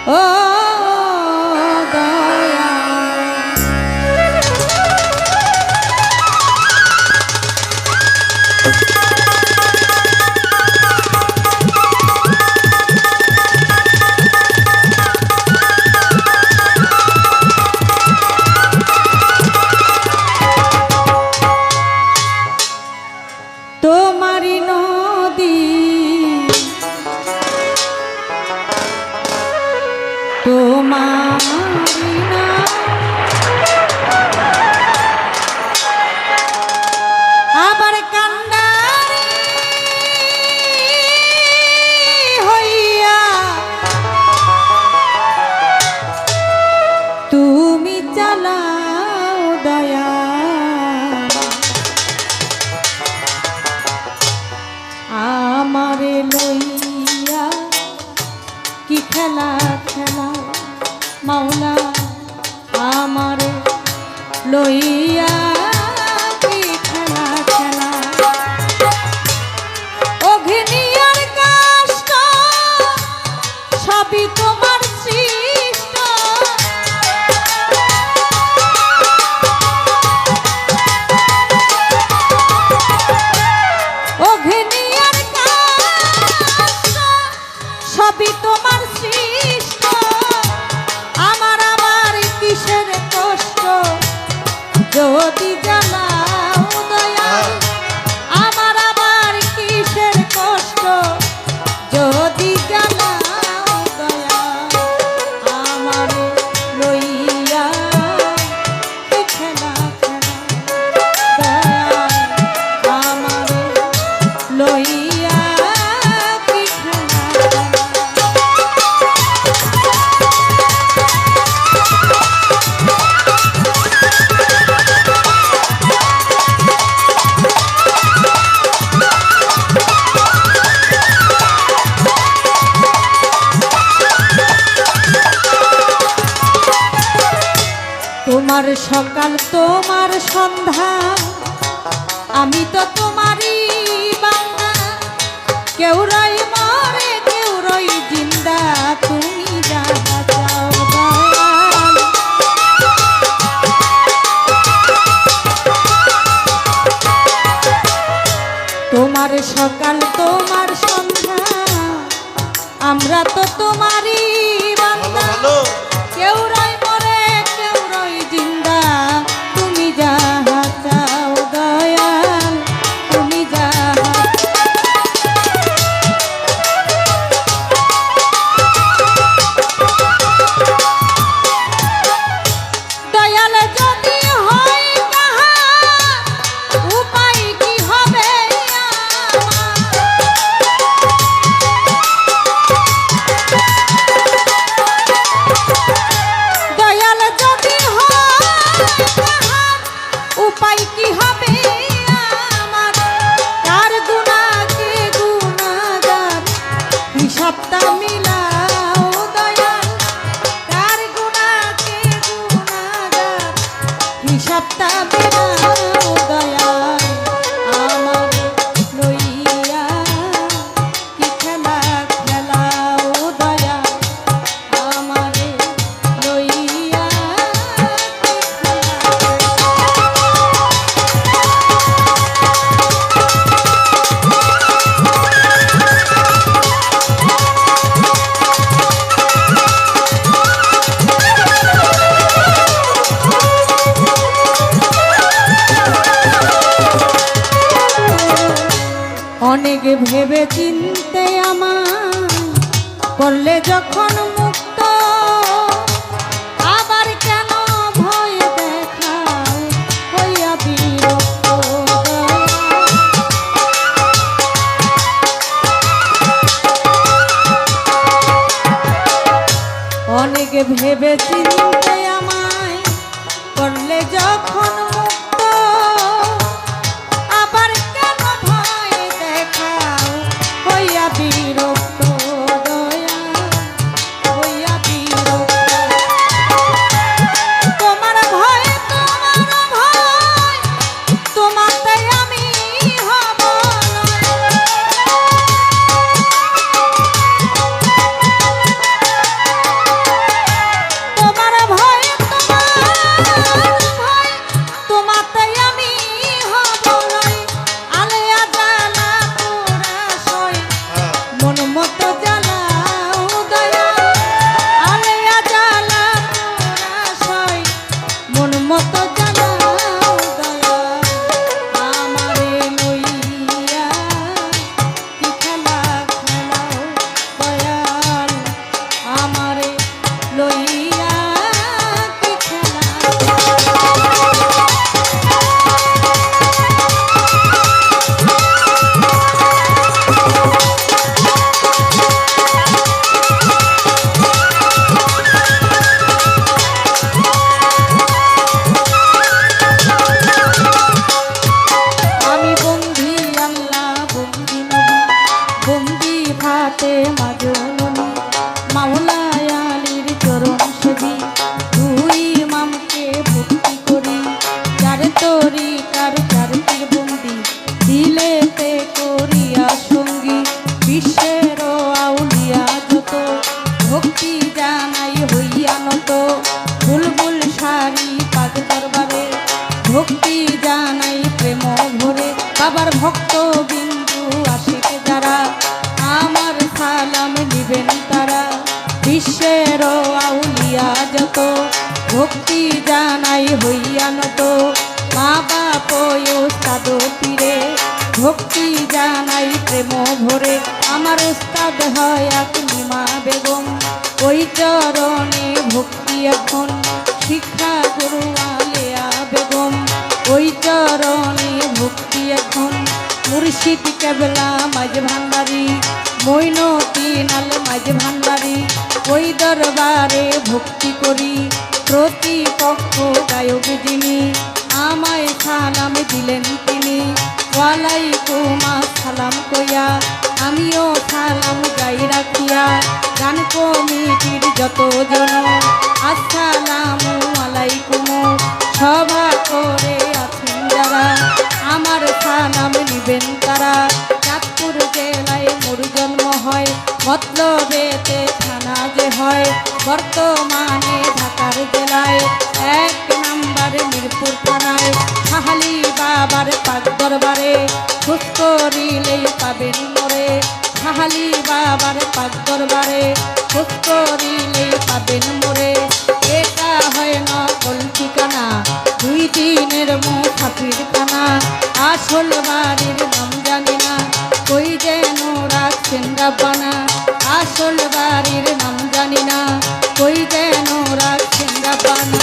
ও দয়া তোমারি নদী তোমারি না আবার কান্ডারি হইয়া তুমি চালাও দয়া আমারে লইয়া কি খেলা খেলা মাওলা আমারে লইয়া কি খেলা খেলা অঘিনিয়ার কষ্ট সবই তোমার সৃষ্ট অঘিনিয়ার কষ্ট সবই তোমার সৃষ্ট আমার আবার কিসের কষ্ট যদি জানাও দয়াল আমার আবার কিসের কষ্ট যদি জানাও দয়াল আমার লইয়া কি খেলা খেলা দয়াল আমার লইয়া কি খেলা তোমার সকাল তোমার সন্ধ্যা আমি তো তোমারই বান্দা কেউ রই মরে কেউ রই জিন্দা তুমি যাহা চাও দয়াল তোমার সকাল তোমার সন্ধ্যা আমরা তো তোমারই বান্দা কেউ রই মরে কেউ রই জিন্দা তুমি যাহা চাও দয়াল তুমি যাহা দয়াল যদি হয় তাহা উপায় কি হবে দয়াল যদি হয় তাহা উপায় কি হবে আমার কার গুনাহকে গুনাহগার হিসাবটা মিলাও দয়াল কার গুনাহকে গুনাহগার হিসাবটা মিলাও দয়াল আমার লইয়া কি খেলা খেলাও দয়াল আমারে লইয়া কি অনেক ভেবে চিনতে আমার করলে যখন মুক্ত আবার কেন ভয় দেখাও হইয়া বিরক্ত অনেক ভেবে চিনতে আমায় করলে যখন মুক্ত আবার কেন ভয় দেখাও হইয়া বিরক্ত দয়া ভক্তি জানাই প্রেম ভরে বাবার ভক্ত বিন্দু আশিক যারা আমার সালাম নিবেন তারা বিশ্বের আউলিয়া যত ভক্তি জানাই হইয়া নত মা বাপ ওস্তাদ পীরে ভক্তি জানাই প্রেম ভরে আমার ওস্তাদ হয় আকলিমা বেগম ওই চরণে ভক্তি এখন শিক্ষা গুরু আলেয়া বেগম ওই চরণে ভক্তি এখন মুর্শিদ কেবলা মাঝ ভান্ডারি মৈনতি নাল মাঝ ভান্ডারি ওই দরবারে ভক্তি করি প্রতিপক্ষ গায়ক যিনি আমায় সালাম দিলেন তিনি ওয়ালাইকুম আসসালাম কইয়া আমিও সালাম গাই রাখিয়া গান কমিটির যতজন আসসালামু আলাইকুম সভা করে আছেন যারা আমার সালাম নিবেন তারা চাঁদপুর জেলায় মোর জন্ম হয় মতলবেতে থানা যে হয় বর্তমানে ঢাকার জেলায় 1 নম্বর মিরপুর থানায় সাহালি বাবার পাক দরবারে খোঁজ করিলেই পাবেন মোরে সাহালি বাবার পাক দরবারে খোঁজ করিলেই পাবেন মোরে এটা হয় নকল ঠিকানা 2 দিনের মুসাফির খানা আসল বাড়ির নাম জানি না কই যেন রাখছেন রাব্বানা আসল বাড়ির নাম জানি না কই যেন রাখছেন রাব্বানা